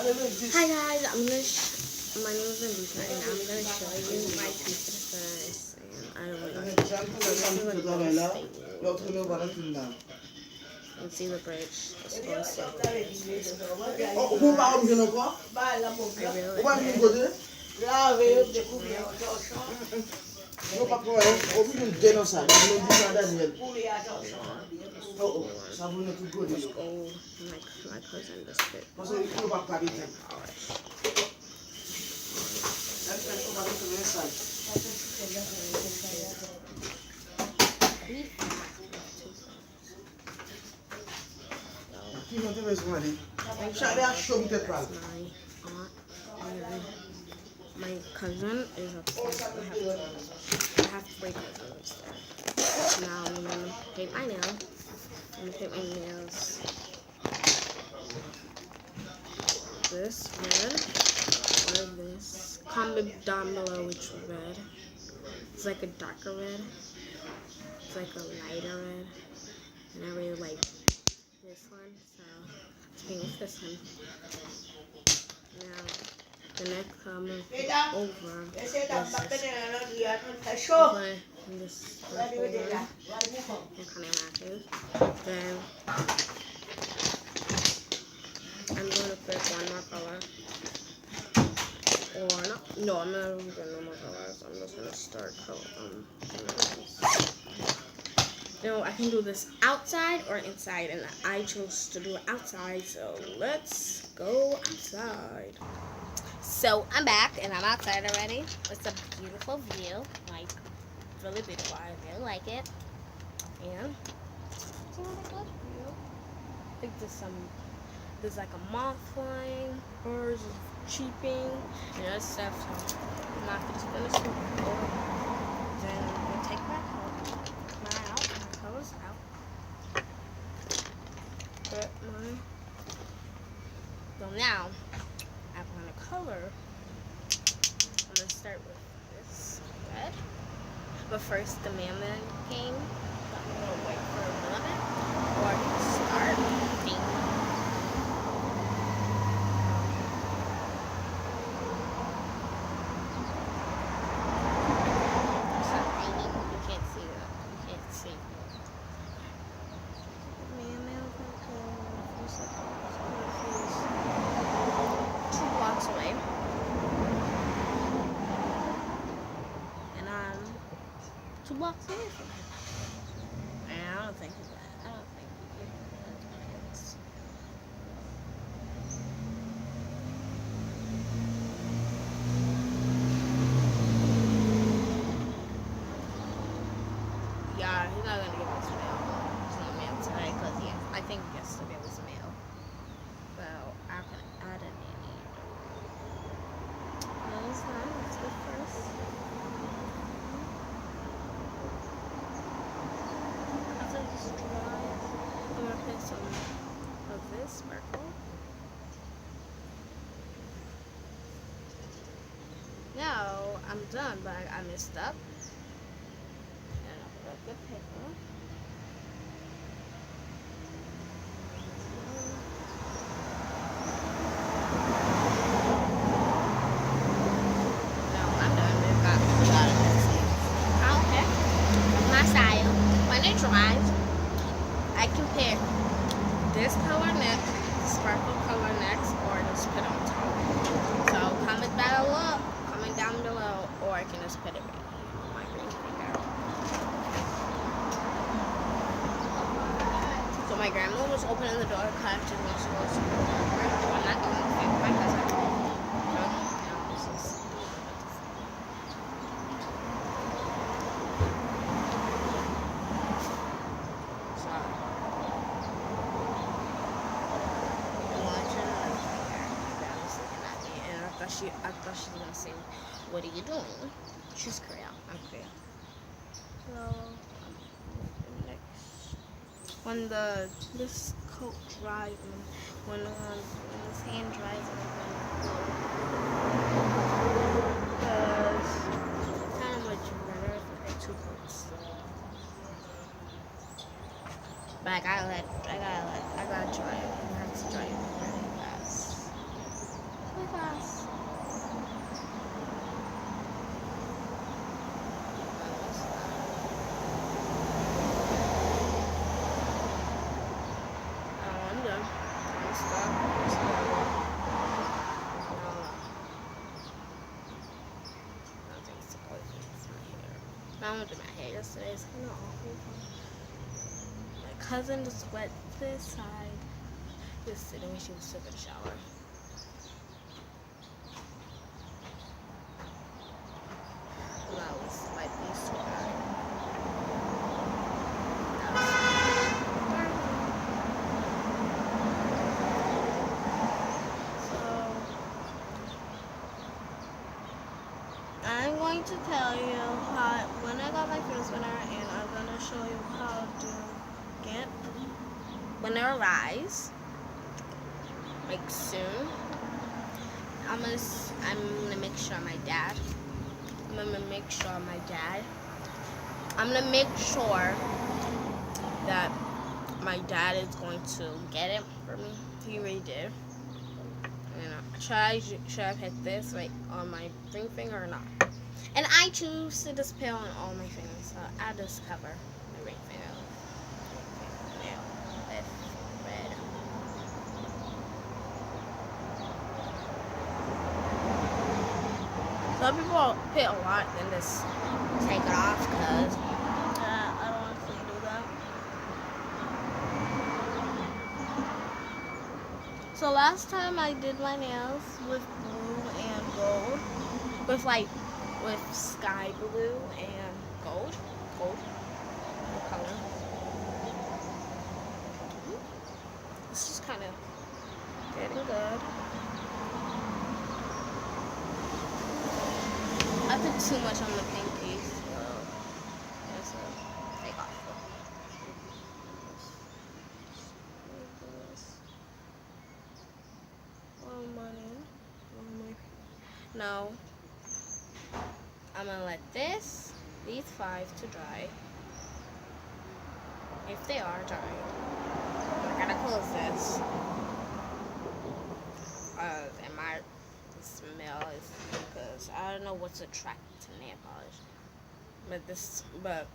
Hi guys, my name is Andusha and I'm gonna show you my pizza first. And I don't know. You see the bridge? Let's go and see the bridge. I really like it. Non pa pou ouvi yon denon sa, yon di sa Daniel. Sa pou nou tout gode. Let's go. My cousin just fit. Pase yon pa kabite. Ki yon te wè se mani? Chade a show mi te pral. My cousin is upstairs. I have 3 cousins there. Now I'm gonna paint my nails. I'm gonna paint my nails this red or this. Comment down below which red. It's like a darker red. It's like a lighter red. And I really like this one, so let's paint with this one. Now the next comment over is this purple one. It kind of matches. Then I'm going to pick one more color. Or no, I'm not even going to no more colors. I'm just going to start No, I can do this outside or inside, and I chose to do it outside, so let's go outside. So I'm back and I'm outside already. It's a beautiful view, like really beautiful. I really like it. And it's a really good view. I think there's like a moth flying, birds cheeping, and other stuff. So I'm not just gonna scoop over. Then I'm gonna take my colors out. Put my so now I'm gonna color. I'm gonna start with this red. But first the mailman came, so I'm gonna wait for a little bit or start painting. Start painting. You can't see that. You can't see. Mailman gonna come. 2 blocks away. And I'm 2 blocks away from him. And I don't think he's that. I don't think he can. Yeah, he's not gonna give us mail. It's not mail today because I think yesterday was mail. So I can add a nanny. Let's go first. After this dries, I'm gonna put some of this sparkle. Now I'm done, but I messed up. And I'll put up the paper. When it dries, I can pick this color next, sparkle color next, or just put it on top. So comment down below, or I can just put it right on my green finger. So my grandma was opening the door because she wants to go to school. I'm not going to pick my cousin. I thought she was gonna say, "What are you doing?" She's Korean. I'm Korean. So next, when this coat dries, when this hand dries, I'm gonna because it's kind of much better if I get 2 coats. But I gotta dry it. I have to dry it really fast. I went to my hair yesterday. It's kind of awful. My cousin just wet this side. Yesterday when she was taking a shower. That was slightly sweaty. I'm going to tell you how when I got my first winner, and I'm gonna show you how to get winner rise like soon. I'm gonna make sure my dad. I'm gonna make sure that my dad is going to get it for me. He already did. Should I hit this right on my ring finger or not? And I choose to display on all my fingers, so I'll just cover my ring finger with red. Some people put a lot and just take it off because I don't want to do that. So last time I did my nails with blue and gold, with sky blue and gold color. This is kind of getting good. I put too much on the pinky, so let's take off. No. I'm gonna let these 5 to dry. If they are dry, I gotta close this. And my smell is because I don't know what's attracted to nail polish. But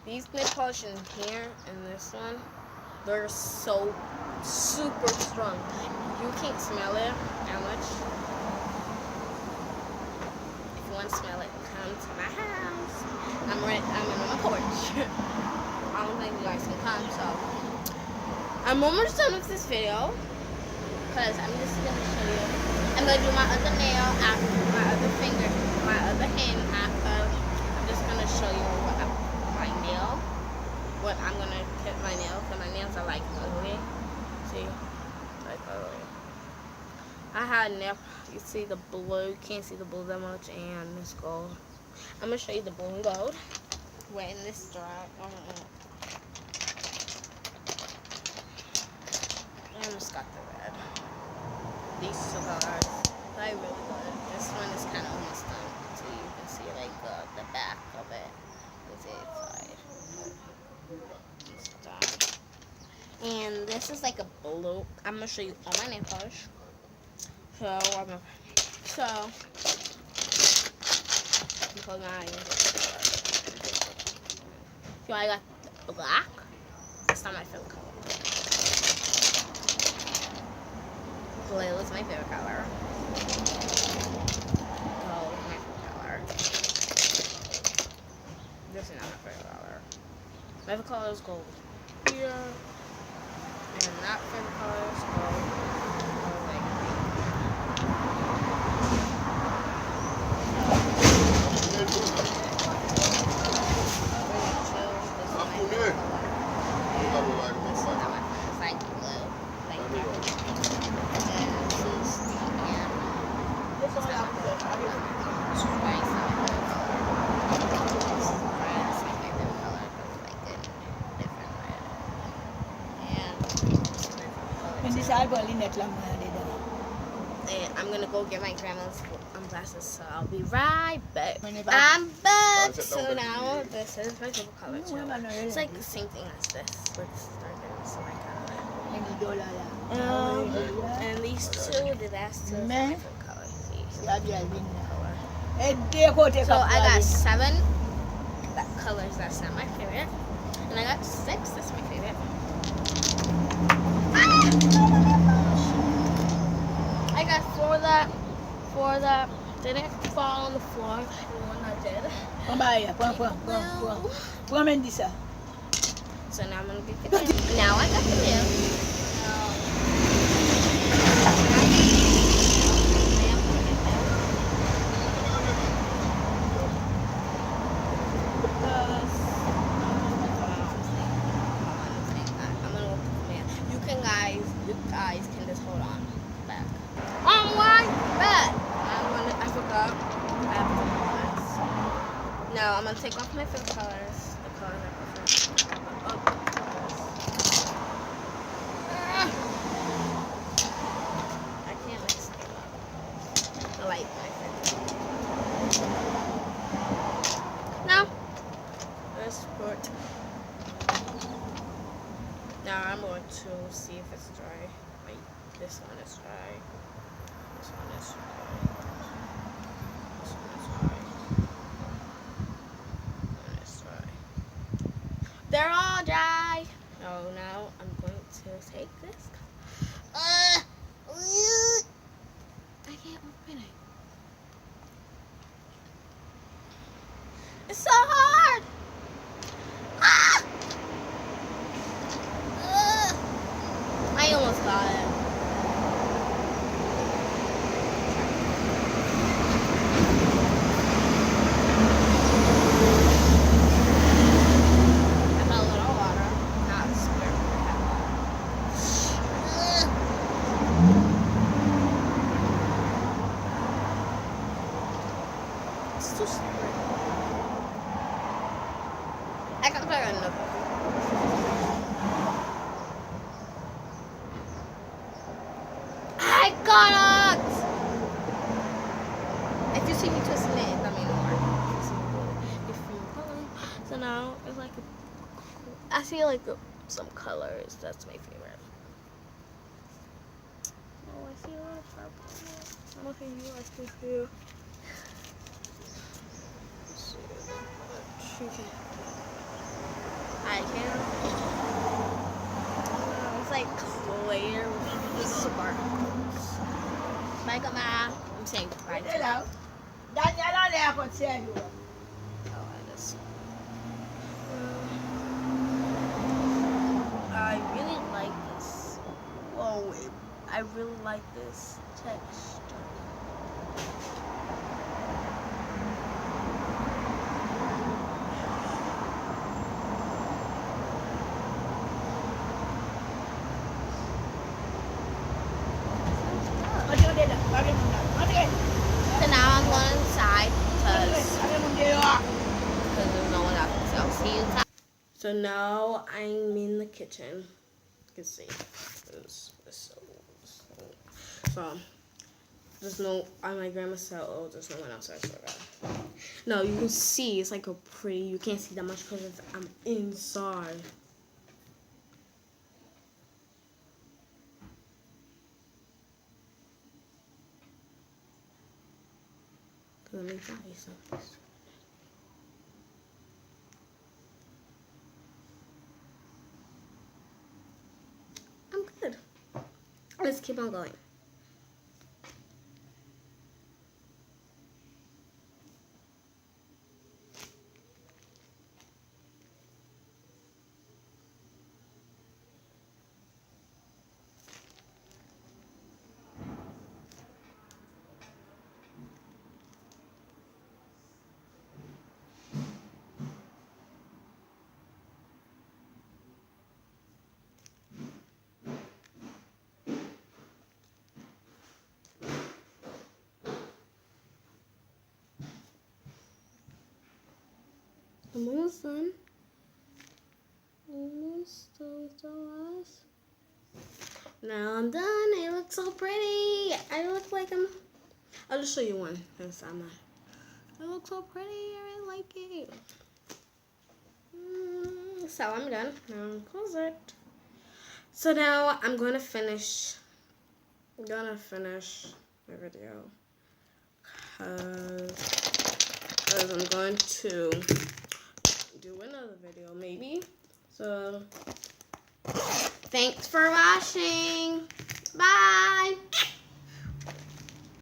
these nail polish in here and this one, they're so super strong. You can't smell it that much. If you want to smell it, come to my house. I'm in my porch. I don't think you guys can come, so I'm almost done with this video because I'm just gonna show you. I'm gonna do my other nail after my other finger, my other hand after. I'm just gonna show you what I'm gonna hit my nail, because my nails are like ugly. See, like ugly. I had nail. You see the blue? You can't see the blue that much, and this gold. I'm gonna show you the blue and gold. When this dry. I almost got the red. These 2 colors, they're really good. This one is kind of almost done, so you can see like the back of it. It's inside. It's done. And this is like a blue. I'm gonna show you all my nail polish. So close my eyes. So I got the black. It's not my favorite color. Blue is my favorite color. Gold is my favorite color. This is not my favorite color. My favorite color is gold. Here. And that favorite color is gold. And I'm gonna go get my grandma's glasses, so I'll be right back. I'm back. So now this is my favorite color too. It's like the same thing as this, but it's darker, so I got it. And these 2, the last 2 are my favorite color. So I got 7 colors that's not my favorite, and I got 6 that's my favorite. I got 4 that Did it fall on the floor? The one that did. So now I'm gonna get the nail. Now I got the nail. You guys can just hold on back. On my bed. I forgot. Now I'm gonna take off my favorite colors. The colors I prefer. I can't mix it up. I like my favorite. Now let's put. Now I'm going to see if it's dry. Wait, this one is dry. This one is dry. This one is dry. This one is dry. They're all dry. So now I'm going to take this. I can't open it. It's so hard. I almost got it. I got a little water, not super. It's too slippery. I can try another. I got it! If you see me twisting it, that means more. So now it's like I see like some colors. That's my favorite. Oh, I see a little purple. I'm looking at you like this too. Let's see. I can. It's like clear with sparkles. Bye, Mama. I'm saying bye. Oh, I really like this. Whoa, I really like this texture. So now I'm going inside because there's no one else. So I'll see you inside. So now I'm in the kitchen. You can see. So there's no. My grandma said, "Oh, there's no one else." I forgot. No, you can see it's like a pretty. You can't see that much because I'm inside. Let me try something. I'm good. Let's keep on going. I'm almost done. Almost done. Now I'm done. It looks so pretty. I look like I'll just show you one next time. It looks so pretty. I really like it. So I'm done. Now I'm close it. So now I'm gonna finish. I'm gonna finish my video because I'm going to do another video maybe. So thanks for watching. Bye.